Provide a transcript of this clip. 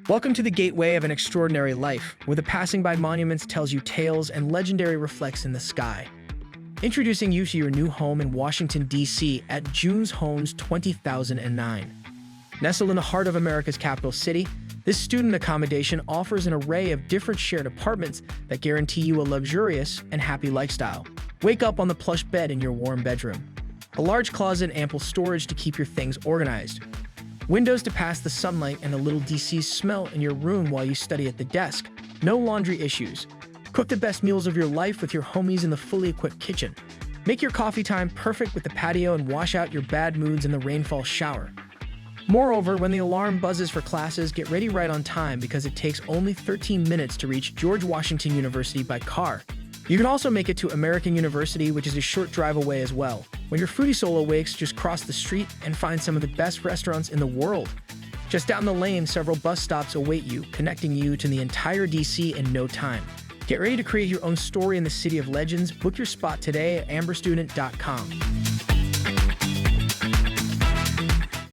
Welcome to the gateway of an extraordinary life, where the passing by monuments tells you tales and legendary reflects in the sky. Introducing you to your new home in Washington, D.C. at June's Homes 2009. Nestled in the heart of America's capital city, this student accommodation offers an array of different shared apartments that guarantee you a luxurious and happy lifestyle. Wake up on the plush bed in your warm bedroom. A large closet and ample storage to keep your things organized. Windows to pass the sunlight and a little DC smell in your room while you study at the desk. No laundry issues. Cook the best meals of your life with your homies in the fully equipped kitchen. Make your coffee time perfect with the patio and wash out your bad moods in the rainfall shower. Moreover, when the alarm buzzes for classes, get ready right on time because it takes only 13 minutes to reach George Washington University by car. You can also make it to American University, which is a short drive away as well. When your foodie soul awakes, just cross the street and find some of the best restaurants in the world. Just down the lane, several bus stops await you, connecting you to the entire DC in no time. Get ready to create your own story in the city of legends. Book your spot today at amberstudent.com.